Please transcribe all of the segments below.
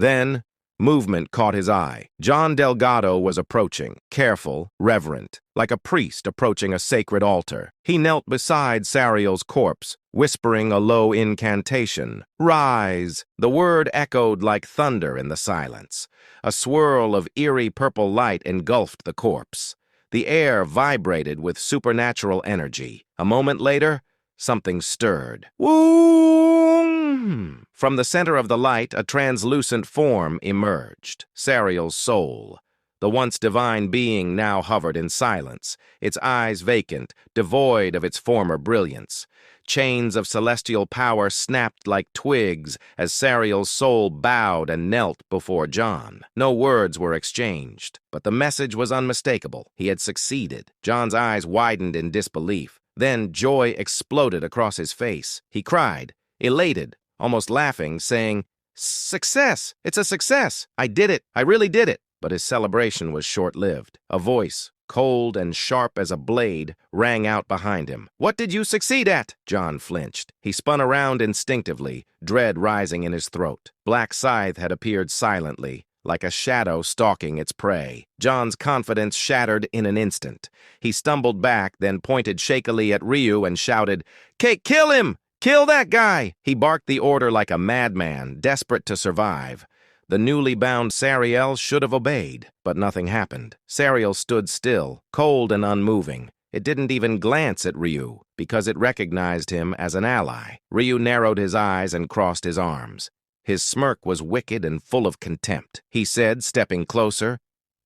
Then, movement caught his eye. John Delgado was approaching, careful, reverent, like a priest approaching a sacred altar. He knelt beside Sariel's corpse, whispering a low incantation. "Rise!" The word echoed like thunder in the silence. A swirl of eerie purple light engulfed the corpse. The air vibrated with supernatural energy. A moment later, something stirred. Woo! From the center of the light, a translucent form emerged. Sariel's soul. The once divine being now hovered in silence, its eyes vacant, devoid of its former brilliance. Chains of celestial power snapped like twigs as Sariel's soul bowed and knelt before John. No words were exchanged, but the message was unmistakable. He had succeeded. John's eyes widened in disbelief. Then joy exploded across his face. He cried, elated, almost laughing, saying, "Success! It's a success! I did it! I really did it!" But his celebration was short-lived. A voice, cold and sharp as a blade, rang out behind him. "What did you succeed at?" John flinched. He spun around instinctively, dread rising in his throat. Black Scythe had appeared silently, like a shadow stalking its prey. John's confidence shattered in an instant. He stumbled back, then pointed shakily at Ryu and shouted, "Kill him! Kill that guy!" He barked the order like a madman, desperate to survive. The newly bound Sariel should have obeyed, but nothing happened. Sariel stood still, cold and unmoving. It didn't even glance at Ryu, because it recognized him as an ally. Ryu narrowed his eyes and crossed his arms. His smirk was wicked and full of contempt. He said, stepping closer,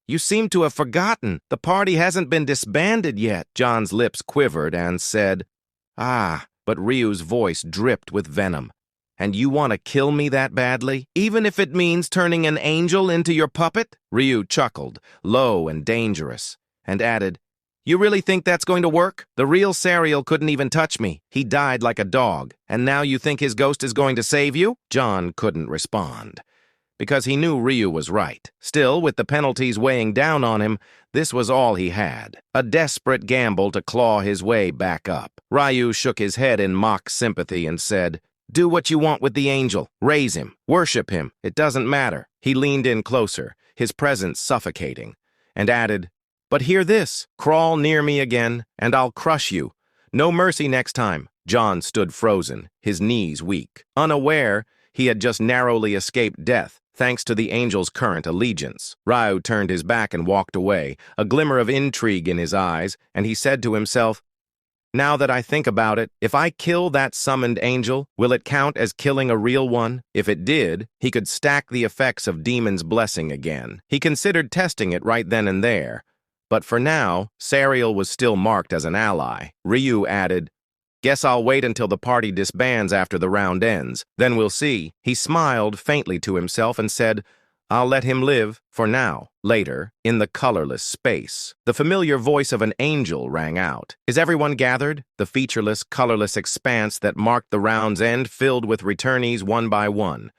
"You seem to have forgotten. The party hasn't been disbanded yet." John's lips quivered and said, "Ah," but Ryu's voice dripped with venom. "And you want to kill me that badly? Even if it means turning an angel into your puppet?" Ryu chuckled, low and dangerous, and added, "You really think that's going to work? The real Sariel couldn't even touch me. He died like a dog. And now you think his ghost is going to save you?" John couldn't respond, because he knew Ryu was right. Still, with the penalties weighing down on him, this was all he had. A desperate gamble to claw his way back up. Ryu shook his head in mock sympathy and said, "Do what you want with the angel. Raise him. Worship him. It doesn't matter." He leaned in closer, his presence suffocating, and added, "But hear this. Crawl near me again, and I'll crush you. No mercy next time." John stood frozen, his knees weak. Unaware, he had just narrowly escaped death, thanks to the angel's current allegiance. Ryu turned his back and walked away, a glimmer of intrigue in his eyes, and he said to himself, "Now that I think about it, if I kill that summoned angel, will it count as killing a real one? If it did, he could stack the effects of Demon's blessing again." He considered testing it right then and there. But for now, Sariel was still marked as an ally. Ryu added, "Guess I'll wait until the party disbands after the round ends. Then we'll see." He smiled faintly to himself and said, "I'll let him live, for now." Later, in the colorless space, the familiar voice of an angel rang out. "Is everyone gathered?" The featureless, colorless expanse that marked the round's end filled with returnees one by one.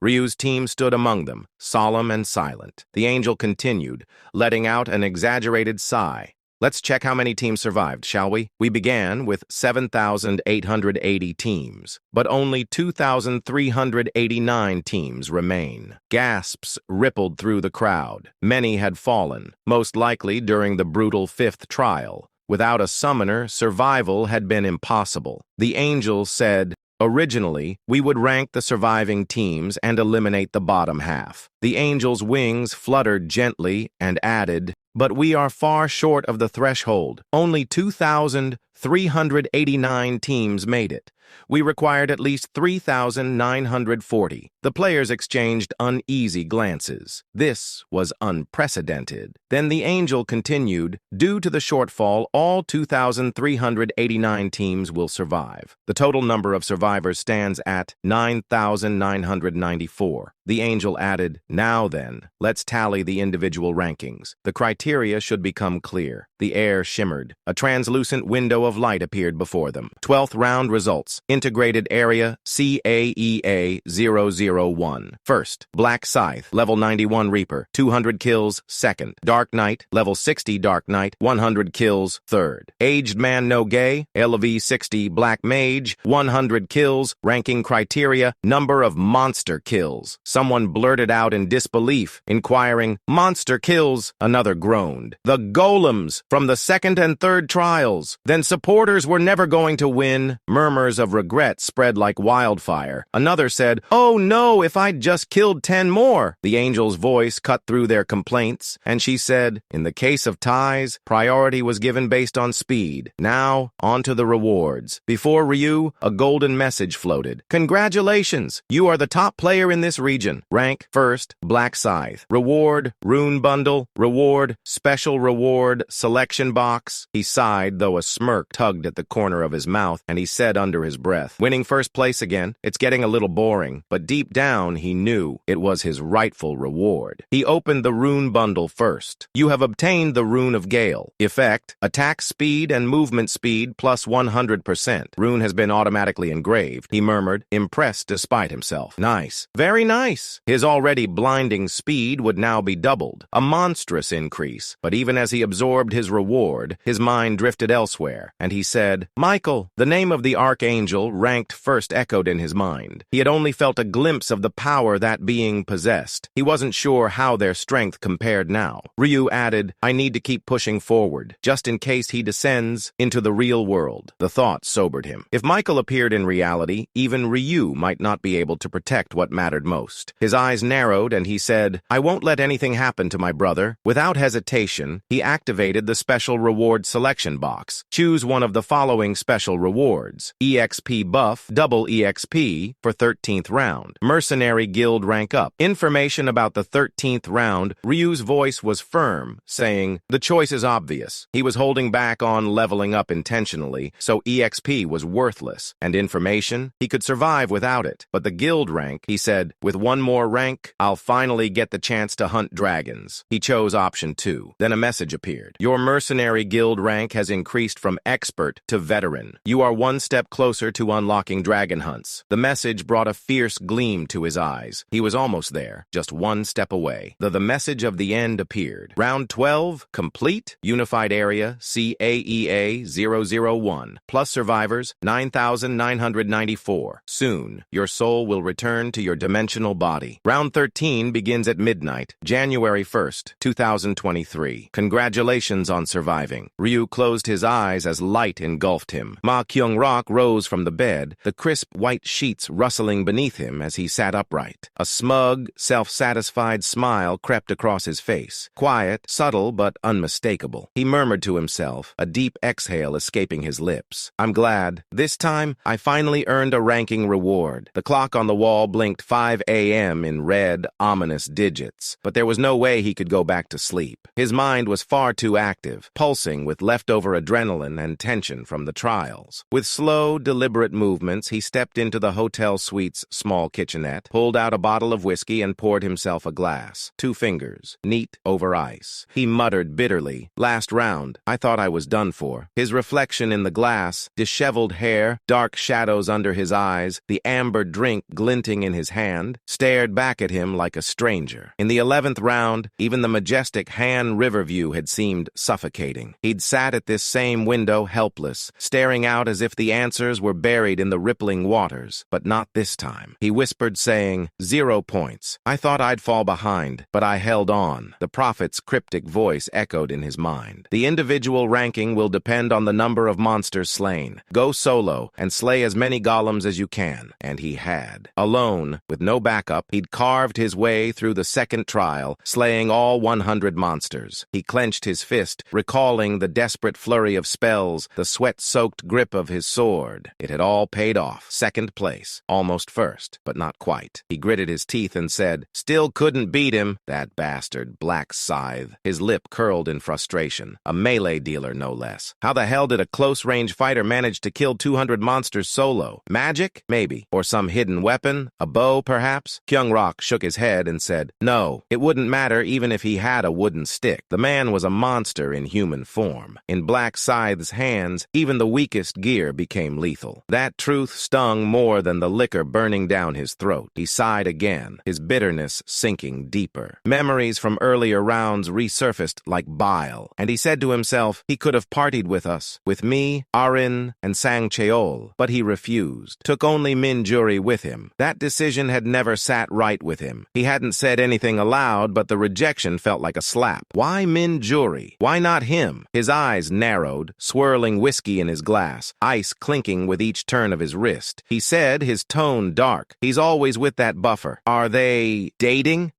Ryu's team stood among them, solemn and silent. The angel continued, letting out an exaggerated sigh. "Let's check how many teams survived, shall we? We began with 7,880 teams, but only 2,389 teams remain." Gasps rippled through the crowd. Many had fallen, most likely during the brutal fifth trial. Without a summoner, survival had been impossible. The angel said, "Originally, we would rank the surviving teams and eliminate the bottom half." The angel's wings fluttered gently and added, "But we are far short of the threshold. Only 2,389 teams made it. We required at least 3,940. The players exchanged uneasy glances. This was unprecedented. Then the angel continued, "Due to the shortfall, all 2,389 teams will survive. The total number of survivors stands at 9,994. The angel added, "Now then, let's tally the individual rankings. The criteria should become clear." The air shimmered. A translucent window of light appeared before them. 12th round results. Integrated area CAEA-001. First, Black Scythe, level 91 Reaper, 200 kills. Second, Dark Knight, level 60 Dark Knight, 100 kills. Third, Aged Man No Gay, LV 60 Black Mage, 100 kills. Ranking criteria, number of monster kills. Someone blurted out in disbelief, inquiring, "Monster kills?" Another groaned. "The golems from the second and third trials. Then supporters were never going to win." Murmurs of regret spread like wildfire. Another said, "Oh no, if I'd just killed 10 more." The angel's voice cut through their complaints, and she said, "In the case of ties, priority was given based on speed. Now, on to the rewards." Before Ryu, a golden message floated. "Congratulations, you are the top player in this region. Rank, first, Black Scythe. Reward, Rune Bundle. Reward, Special Reward, Selection Box." He sighed, though a smirk tugged at the corner of his mouth, and he said under his breath, "Winning first place again. It's getting a little boring." But deep down, he knew it was his rightful reward. He opened the Rune Bundle first. "You have obtained the Rune of Gale. Effect, attack speed and movement speed plus 100%. Rune has been automatically engraved," he murmured, impressed despite himself. "Nice. Very nice." His already blinding speed would now be doubled, a monstrous increase. But even as he absorbed his reward, his mind drifted elsewhere, and he said, "Michael." The name of the archangel ranked first echoed in his mind. He had only felt a glimpse of the power that being possessed. He wasn't sure how their strength compared now. Ryu added, "I need to keep pushing forward, just in case he descends into the real world." The thought sobered him. If Michael appeared in reality, even Ryu might not be able to protect what mattered most. His eyes narrowed, and he said, "I won't let anything happen to my brother." Without hesitation, he activated the special reward selection box. Choose one of the following special rewards: EXP buff, double EXP for 13th round. Mercenary guild rank up. Information about the 13th round. Ryu's voice was firm, saying, "The choice is obvious." He was holding back on leveling up intentionally, so EXP was worthless. And information? He could survive without it. But the guild rank, he said, "With one more rank, I'll finally get the chance to hunt dragons." He chose option 2. Then a message appeared. "Your mercenary guild rank has increased from expert to veteran. You are one step closer to unlocking dragon hunts." The message brought a fierce gleam to his eyes. He was almost there, just one step away. The message of the end appeared. Round 12, complete. Unified area, CAEA-001. Plus survivors, 9,994. Soon, your soul will return to your dimensional body. Round 13 begins at midnight, January 1st, 2023. Congratulations on surviving. Ryu closed his eyes as light engulfed him. Ma Kyung-rok rose from the bed, the crisp white sheets rustling beneath him as he sat upright. A smug, self-satisfied smile crept across his face. Quiet, subtle, but unmistakable. He murmured to himself, a deep exhale escaping his lips. "I'm glad. This time, I finally earned a ranking reward." The clock on the wall blinked 5 a.m. in red, ominous digits. But there was no way he could go back to sleep. His mind was far too active, pulsing with leftover adrenaline and tension from the trials. With slow, deliberate movements, he stepped into the hotel suite's small kitchenette, pulled out a bottle of whiskey, and poured himself a glass. 2 fingers, neat over ice. He muttered bitterly, "Last round, I thought I was done for." His reflection in the glass, disheveled hair, dark shadows under his eyes, the amber drink glinting in his hand, stared back at him like a stranger. In the 11th round, even the majestic Han River view had seemed suffocating. He'd sat at this same window helpless, staring out as if the answers were buried in the rippling waters. But not this time. He whispered, saying, 0 points. I thought I'd fall behind, but I held on. The prophet's cryptic voice echoed in his mind. The individual ranking will depend on the number of monsters slain. Go solo and slay as many golems as you can. And he had. Alone, with no backup, he'd carved his way through the second trial, slaying all 100 monsters. He clenched his fist, recalling the desperate flurry of spells, the sweat-soaked grip of his sword. It had all paid off. Second place. Almost first, but not quite. He gritted his teeth and said, "Still couldn't beat him. That bastard, Black Scythe." His lip curled in frustration. A melee dealer, no less. How the hell did a close-range fighter manage to kill 200 monsters solo? Magic? Maybe. Or some hidden weapon? A bow, perhaps? Kyung-rok shook his head and said, "No, it wouldn't matter even if he had a wooden stick. The man was a monster in human form. In Black Scythe's hands, even the weakest gear became lethal. That truth stung more than the liquor burning down his throat. He sighed again, his bitterness sinking deeper. Memories from earlier rounds resurfaced like bile, and he said to himself he could have partied with us, with me, Arin, and Sang Cheol, but he refused. Took only Minjuri with him. That decision had never sat right with him. He hadn't said anything aloud, but the rejection felt like a slap. Why Minjuri? Why not him? His eyes narrowed, swirling whiskey in his glass, ice clinking with each turn of his wrist. He said, his tone dark, "He's always with that buffer. Are they dating?"